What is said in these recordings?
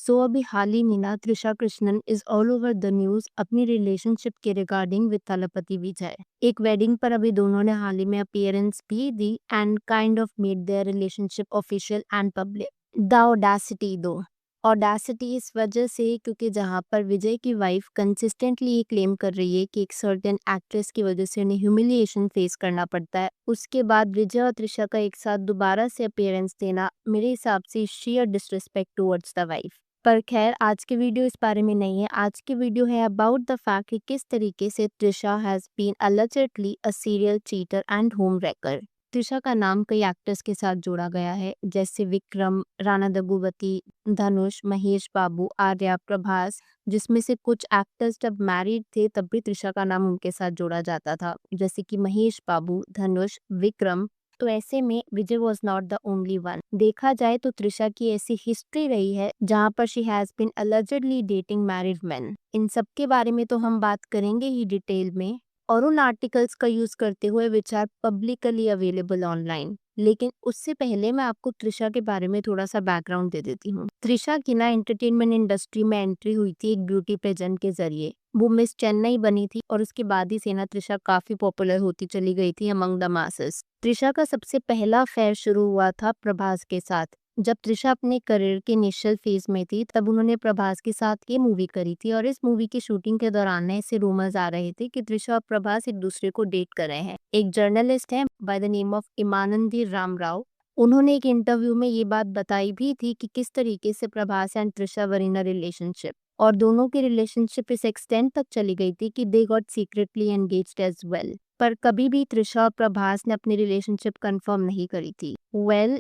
सो अभी हाल ही में ना Trisha Krishnan is all over the news अपनी रिलेशनशिप के रिगार्डिंग विद थलपति विजय। एक वेडिंग पर अभी दोनों ने हाल ही में अपीयरेंस भी दी and kind of made their relationship official and public. The audacity though audacity इस वजह से क्योंकि जहां पर विजय की वाइफ कंसिस्टेंटली ये क्लेम कर रही है कि एक सर्टेन एक्ट्रेस की वजह से उन्हें ह्यूमिलिएशन फेस करना पड़ता है, उसके बाद विजय और त्रिशा का एक साथ दोबारा से अपीयरेंस देना मेरे हिसाब से share disrespect towards the wife. पर खैर आज की वीडियो इस बारे में नहीं है। आज की वीडियो है अबाउट द फैक्ट कि किस तरीके से Trisha has been allegedly a serial cheater and home wrecker। Trisha का नाम कई एक्टर्स के साथ जोड़ा गया है जैसे विक्रम, राणा दग्गुबाती, धनुष, महेश बाबू, आर्या, प्रभास, जिसमें से कुछ एक्टर्स जब मैरिड थे तब भी त्रिशा का नाम उनके साथ जोड़ा जाता था, जैसे कि महेश बाबू, धनुष, विक्रम। तो ऐसे में Vijay was not the only one. देखा जाए तो त्रिशा की ऐसी हिस्ट्री रही है जहाँ पर she has been allegedly dating married men. इन सब के बारे में तो हम बात करेंगे ही डिटेल में और उन आर्टिकल्स का यूज करते हुए which are publicly available online. लेकिन उससे पहले मैं आपको त्रिशा के बारे में थोड़ा सा बैकग्राउंड दे देती हूँ। त्रिशा की ना एंटरटेनमेंट इंडस्ट्री में एंट्री हुई थी एक ब्यूटी पेजेंट के जरिए। वो मिस चेन्नई बनी थी और उसके बाद ही से ना त्रिशा काफी पॉपुलर होती चली गई थी अमंग द मासेस। त्रिशा का सबसे पहला अफेयर शुरू हुआ था प्रभास के साथ। जब त्रिशा अपने करियर के इनिशियल फेज में थी तब उन्होंने प्रभास के साथ ये मूवी करी थी और इस मूवी की शूटिंग के दौरान ऐसे रूमर्स आ रहे थे कि त्रिशा और प्रभास एक दूसरे को डेट कर रहे हैं। एक जर्नलिस्ट है by the name of Imanandi Ramrao, उन्होंने एक इंटरव्यू में ये बात बताई भी थी कि किस तरीके से Prabhas and Trisha were in a relationship और दोनों की रिलेशनशिप इस एक्सटेंट तक चली गई थी कि they got secretly engaged as well. पर कभी भी त्रिशा और प्रभास ने अपनी रिलेशनशिप कंफर्म नहीं करी थी।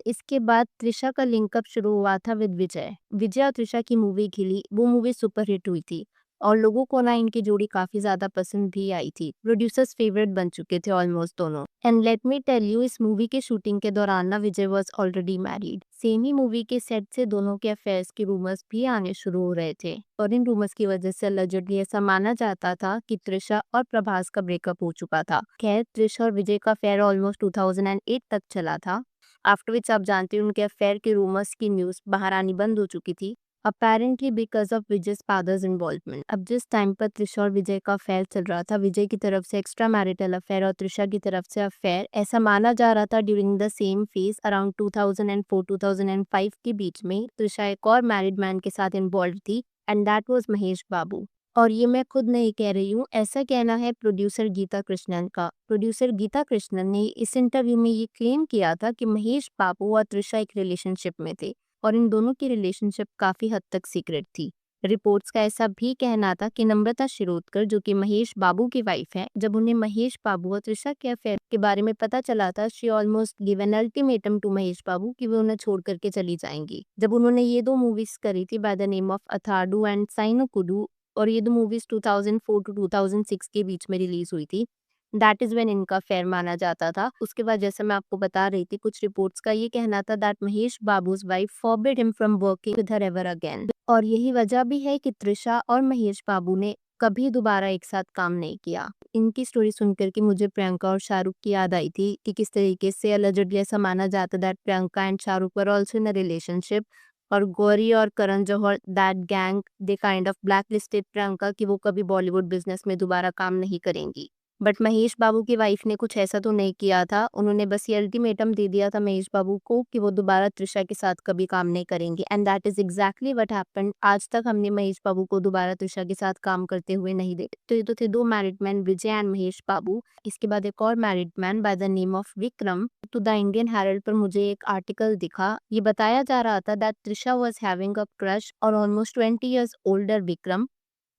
इसके बाद त्रिशा का लिंकअप शुरू हुआ था विद विजय। विजय और त्रिशा की मूवी खिली, वो मूवी सुपर हिट हुई थी और लोगों को ना इनकी जोड़ी काफी ज्यादा पसंद भी आई थी। प्रोड्यूसर्स फेवरेट बन चुके थे ऑलमोस्ट दोनों। And let me tell you, इस मूवी के शूटिंग के दौरान ना Vijay was already married. Same ही मूवी के सेट से दोनों के अफेयर्स के रूमर्स भी आने शुरू हो रहे थे और इन रूमर्स की वजह से allegedly ऐसा माना जाता था कि त्रिशा और प्रभास का ब्रेकअप हो चुका था। खैर त्रिशा और विजय का अफेयर ऑलमोस्ट 2008 तक चला था। आफ्टर विच आप जानते हैं उनके अफेयर के रूमर्स की न्यूज बाहर आनी बंद हो चुकी थी, apparently because of Vijay father's involvement. अब जिस टाइम पर त्रिशा और विजय का अफेयर चल रहा था, विजय की तरफ से एक्स्ट्रा मैरिटल अफेयर और त्रिशा की तरफ से अफेयर, ऐसा माना जा रहा था during the same phase around 2004-2005 के बीच में त्रिशा एक और मैरिड मैन के साथ इन्वॉल्व थी एंड दैट वाज महेश बाबू। और ये मैं खुद नहीं कह रही हूँ, ऐसा कहना है प्रोड्यूसर गीता कृष्णन का। प्रोड्यूसर गीता कृष्णन ने इस इंटरव्यू में ये क्लेम किया था कि महेश बाबू और त्रिशा एक रिलेशनशिप में थे और इन दोनों की रिलेशनशिप काफी हद तक सीक्रेट थी। रिपोर्ट्स का ऐसा भी कहना था कि नम्रता शिरोडकर, जो कि महेश बाबू की वाइफ है, जब उन्हें महेश बाबू और त्रिशा के अफेयर के बारे में पता चला था, she almost given ultimatum to Mahesh Babu कि वो उन्हें छोड़ करके चली जाएंगी। जब उन्होंने ये दो मूवीज करी थी by the name of Athadu and Sainikudu और ये दो मूवीज 2004 टू 2006 के बीच में रिलीज हुई थी, दैट इज व्हेन इनका अफेयर माना जाता था। उसके बाद जैसे मैं आपको बता रही थी, कुछ रिपोर्ट्स का ये कहना था that Mahesh babus wife forbid him from working with her ever again. और यही वजह भी है कि त्रिशा और महेश बाबू ने कभी दोबारा एक साथ काम नहीं किया। इनकी स्टोरी सुनकर के मुझे प्रियंका और शाहरुख की याद आई थी कि किस तरीके से allegedly ऐसा माना जाता that Priyanka and Shahrukh were also in a relationship और गौरी और Karan Johar that gang they kind of black listed Priyanka कि वो कभी बॉलीवुड बिजनेस में दोबारा काम नहीं करेंगी। बट महेश बाबू की वाइफ ने कुछ ऐसा तो नहीं किया था, उन्होंने बस ये अल्टीमेटम दे दिया था महेश बाबू को कि वो दोबारा त्रिशा के साथ कभी काम नहीं करेंगे and that is exactly what happened. आज तक हमने महेश बाबू को दोबारा त्रिशा के साथ काम करते हुए नहीं देखे। तो ये तो थे दो married man, Vijay and Mahesh Babu. इसके बाद एक और married man by the name of Vikram. तो द इंडियन हेरल्ड पर मुझे एक आर्टिकल दिखा, ये बताया जा रहा था that Trisha was having a crush और almost 20 years older Vikram,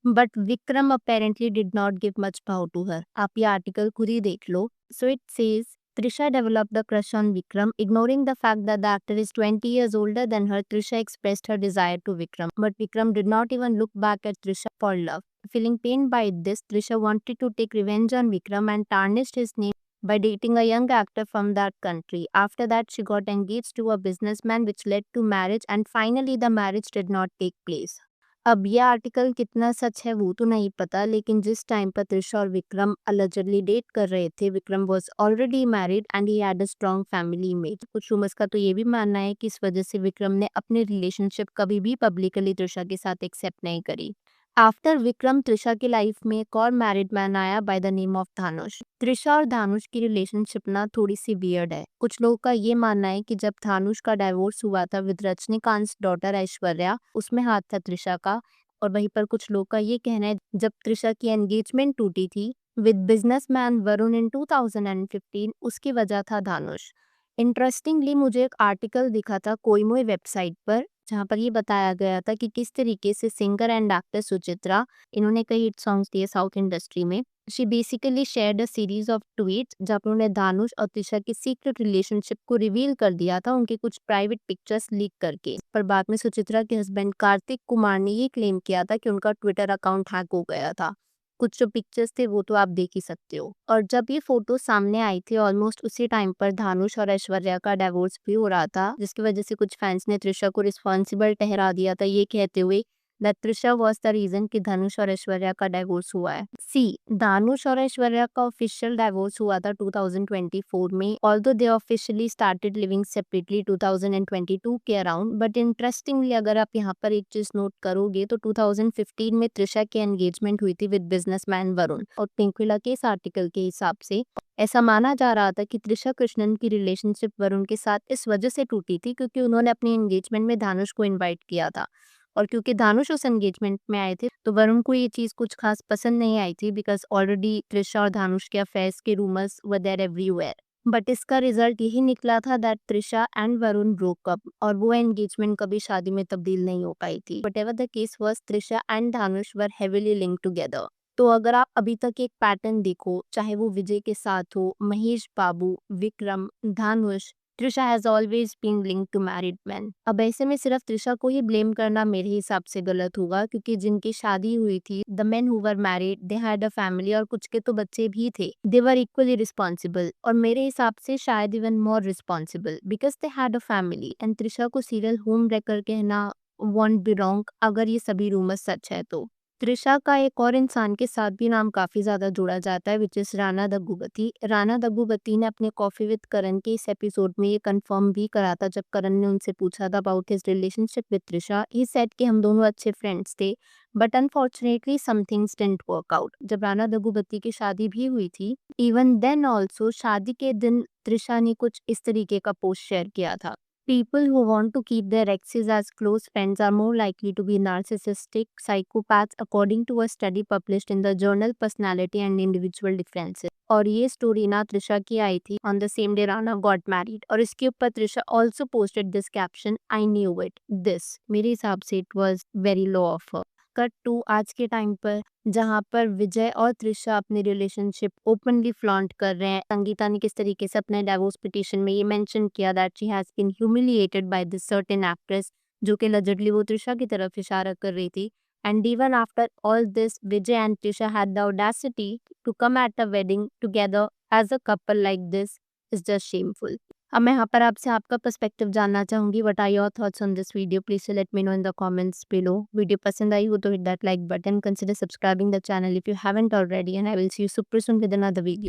but Vikram apparently did not give much bow to her। आप ये आर्टिकल खुद ही देख लो। So it says Trisha developed a crush on Vikram. Ignoring the fact that the actor is 20 years older than her, Trisha expressed her desire to Vikram. But Vikram did not even look back at Trisha for love. Feeling pained by this, Trisha wanted to take revenge on Vikram and tarnished his name by dating a young actor from that country. After that, she got engaged to a businessman, which led to marriage, and finally the marriage did not take place. अब ये article कितना सच है वो तो नहीं पता, लेकिन जिस टाइम पर त्रिशा और विक्रम अलिजिडली डेट कर रहे थे, Vikram was already married and he had a strong family image. कुछ रूमर्स का तो ये भी मानना है कि इस वजह से विक्रम ने अपनी रिलेशनशिप कभी भी पब्लिकली त्रिशा के साथ एक्सेप्ट नहीं करी। आफ्टर विक्रम, त्रिशा की लाइफ में एक और मैरिड मैन आया bye the name of Dhanush. Trisha और धानुष की रिलेशनशिप ना थोड़ी सी वियर्ड है। कुछ लोगों का ये मानना है कि जब धानुष का डाइवोर्स हुआ था विद रजनीकांत डॉटर ऐश्वर्या, उसमें हाथ था त्रिशा का। और वहीं पर कुछ लोगों का ये कहना है जब त्रिशा की एंगेजमेंट टूटी थी विद बिजनेसमैन वरुण इन 2015, उसकी वजह था धानुष। इंटरेस्टिंगली मुझे एक आर्टिकल दिखा था कोई वेबसाइट पर, जहाँ पर ये बताया गया था कि किस तरीके से सिंगर एंड एक्टर सुचित्रा, इन्होंने कई हिट सॉन्ग्स दिए साउथ इंडस्ट्री में। She basically shared a series of tweets जहाँ पर उन्होंने धानुष और त्रिशा की सीक्रेट रिलेशनशिप को रिवील कर दिया था उनके कुछ प्राइवेट पिक्चर्स लीक करके। पर बाद में सुचित्रा के हस्बैंड कार्तिक कुमार ने ये क्लेम किया था कि उनका ट्विटर अकाउंट हैक हो गया था। कुछ जो पिक्चर्स थे वो तो आप देख ही सकते हो। और जब ये फोटो सामने आई थी ऑलमोस्ट उसी टाइम पर धानुष और ऐश्वर्या का डिवोर्स भी हो रहा था, जिसकी वजह से कुछ फैंस ने त्रिशा को रिस्पॉन्सिबल ठहरा दिया था, ये कहते हुए that Trisha was the reason कि धनुष और ऐश्वर्या का डिवोर्स हुआ है। सी, धानुष और ऐश्वर्या का ऑफिशियल डिवोर्स हुआ था 2024 में, although they officially started living separately 2022 के अराउंड। बट इंटरेस्टिंगली अगर आप यहाँ पर एक चीज नोट करोगे तो 2015 में त्रिशा की एंगेजमेंट हुई थी विद बिजनेसमैन वरुण। और पिंकविला के इस आर्टिकल के हिसाब से ऐसा माना जा रहा था कि त्रिशा कृष्णन की रिलेशनशिप वरुण के साथ इस वजह से टूटी थी क्योंकि उन्होंने अपनी एंगेजमेंट में धानुष को इनवाइट किया था। और क्योंकि धानुष उस एंगेजमेंट में आए थे तो वरुण को ये चीज कुछ खास पसंद नहीं आई थी, बिकॉज ऑलरेडी त्रिशा और धानुष के अफेयर्स के rumours were there everywhere. But इसका रिजल्ट यही निकला था that Trisha and Varun broke up और वो एंगेजमेंट कभी शादी में तब्दील नहीं हो पाई थी। But ever the case was, Trisha and Dhanush were heavily linked together. तो अगर आप अभी तक एक पैटर्न देखो, चाहे वो विजय के साथ हो, Mahesh Babu, Vikram, Dhanush, Trisha has always been linked to married man. अब ऐसे में सिर्फ त्रिशा को ही ब्लेम करना मेरे हिसाब से गलत होगा, क्योंकि जिनकी शादी हुई थी, the men who were married, they had a family और कुछ के तो बच्चे भी थे। दे वर इक्वली रिस्पॉन्सिबल और मेरे हिसाब से शायद even more responsible because they had a family. And Trisha को सीरियल होम रेकर कहना वॉन्ट बी रॉन्ग अगर ये सभी रूमर्स सच है तो। त्रिशा का एक और इंसान के साथ भी नाम काफी ज्यादा जोड़ा जाता है, विच इज राणा दग्गुबाती। राणा दग्गुबाती ने अपने कॉफी विद करण के इस एपिसोड में ये कंफर्म भी करा था जब करण ने उनसे पूछा था about his relationship with Trisha. He said कि हम दोनों अच्छे फ्रेंड्स थे, but unfortunately some things didn't work out. जब राणा दग्गुबाती की शादी भी हुई थी, इवन देन ऑल्सो शादी के दिन त्रिशा ने कुछ इस तरीके का पोस्ट शेयर किया था। People who want to keep their exes as close friends are more likely to be narcissistic psychopaths, according to a study published in the journal Personality and Individual Differences। और ये story ना त्रिशा की आई थी on the same day Rana got married, और इसके ऊपर Trisha also posted this caption, I knew it. This मेरे हिसाब से it was very low of her. Cut to आज के टाइम पर, जहाँ पर विजय और त्रिशा अपनी रिलेशनशिप ओपनली फ्लॉन्ट कर रहे हैं। संगीता ने किस तरीके से अपने डिवोर्स पिटीशन में ये मेंशन किया that she has been humiliated by this certain actress, जो कि allegedly वो त्रिशा की तरफ इशारा कर रही थी। And even after all this, Vijay and Trisha had the audacity to come at a wedding together as a couple like this is just shameful. अब मैं यहाँ पर आपसे आपका पर्सपेक्टिव जानना चाहूंगी। What are your thoughts on this video? Please let me know in the comments below. Video पसंद आई हो तो hit that like button, consider subscribing the channel if you haven't already, and I will see you super soon with another video.